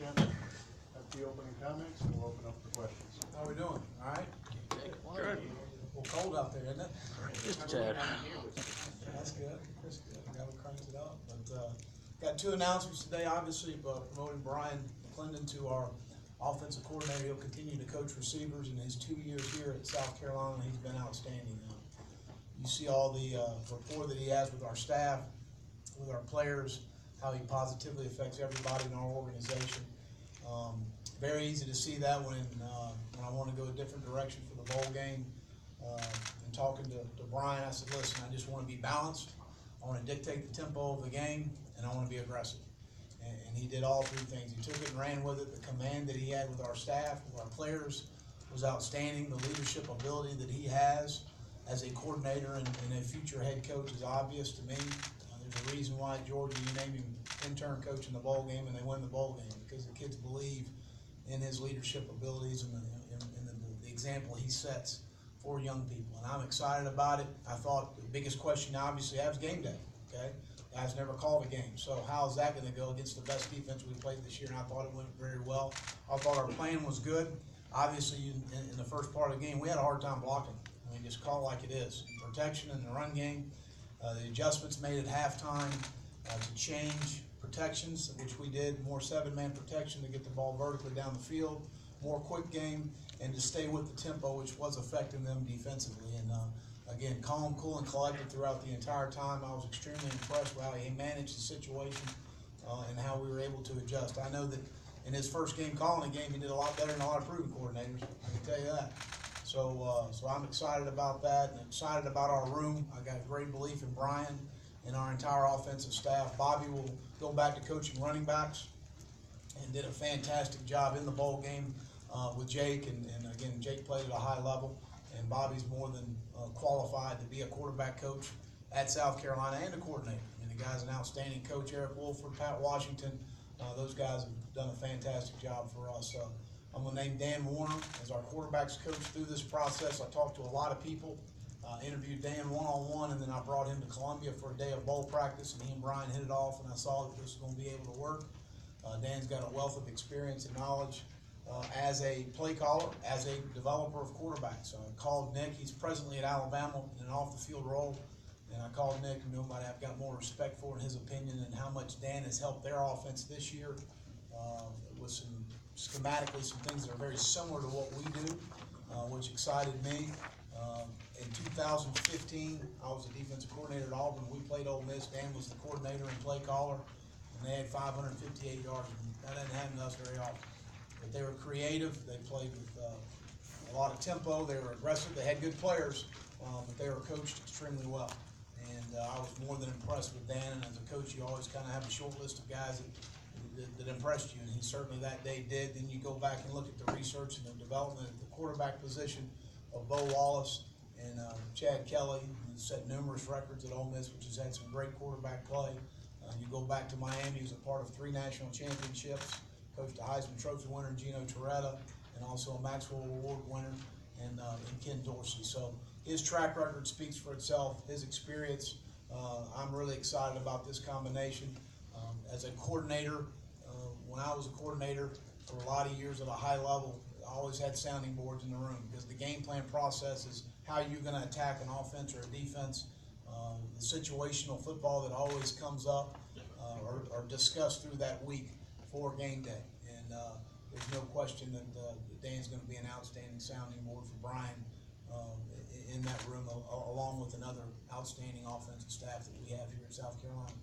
Muschamp at the opening comments, and we'll open up for questions. How we doing? All right? Good. A little cold out there, isn't it? Just a tad. That's good. That's good. I gotta crank it up. But got two announcements today. Obviously, promoting Bryan McClendon to our offensive coordinator. He'll continue to coach receivers in his 2 years here at South Carolina. He's been outstanding. You see all the rapport that he has with our staff, with our players, how he positively affects everybody in our organization. Very easy to see that when I want to go a different direction for the bowl game. And talking to Bryan, I said, listen, I just want to be balanced. I want to dictate the tempo of the game, and I want to be aggressive. And he did all three things. He took it and ran with it. The command that he had with our staff, with our players, was outstanding. The leadership ability that he has as a coordinator and a future head coach is obvious to me. There's a reason why Georgia, you name him intern coach in the bowl game, and they win the bowl game, because the kids believe in his leadership abilities and the example he sets for young people. And I'm excited about it. I thought the biggest question obviously I have is game day. Okay, guys never called a game, so how is that going to go against the best defense we played this year? And I thought it went very well. I thought our plan was good. Obviously, in the first part of the game, we had a hard time blocking. I mean, just call it like it is. Protection in the run game. The adjustments made at halftime to change protections, which we did. More 7-man protection to get the ball vertically down the field. More quick game, and to stay with the tempo, which was affecting them defensively. And again, calm, cool, and collected throughout the entire time. I was extremely impressed with how he managed the situation and how we were able to adjust. I know that in his first game calling a game, he did a lot better than a lot of proven coordinators. I can tell you that. So I'm excited about that, and excited about our room. I got great belief in Bryan and our entire offensive staff. Bobby will go back to coaching running backs and did a fantastic job in the bowl game with Jake. And again, Jake played at a high level, and Bobby's more than qualified to be a quarterback coach at South Carolina and a coordinator. I mean, the guy's an outstanding coach. Eric Wolford, Pat Washington, those guys have done a fantastic job for us. I'm going to name Dan Warner as our quarterbacks coach through this process. I talked to a lot of people, interviewed Dan one-on-one, and then I brought him to Columbia for a day of bowl practice, and he and Bryan hit it off, and I saw that this was going to be able to work. Dan's got a wealth of experience and knowledge as a play caller, as a developer of quarterbacks. I called Nick. He's presently at Alabama in an off-the-field role, and I called Nick, and nobody I've got more respect for in his opinion and how much Dan has helped their offense this year with schematically some things that are very similar to what we do, which excited me. In 2015, I was a defensive coordinator at Auburn. We played Ole Miss. Dan was the coordinator and play caller, and they had 558 yards. That didn't happen to us very often. But they were creative. They played with a lot of tempo. They were aggressive. They had good players, but they were coached extremely well. And I was more than impressed with Dan. And as a coach, you always kind of have a short list of guys that impressed you, and he certainly that day did. Then you go back and look at the research and the development at the quarterback position of Bo Wallace and Chad Kelly, who set numerous records at Ole Miss, which has had some great quarterback play. You go back to Miami, he was a part of 3 national championships, coached a Heisman Trophy winner, Gino Torretta, and also a Maxwell Award winner, and Ken Dorsey. So his track record speaks for itself, his experience. I'm really excited about this combination. As a coordinator, when I was a coordinator for a lot of years at a high level, I always had sounding boards in the room, because the game plan process is how you're going to attack an offense or a defense. The situational football that always comes up or discussed through that week for game day. And there's no question that Dan's going to be an outstanding sounding board for Bryan in that room, along with another outstanding offensive staff that we have here in South Carolina.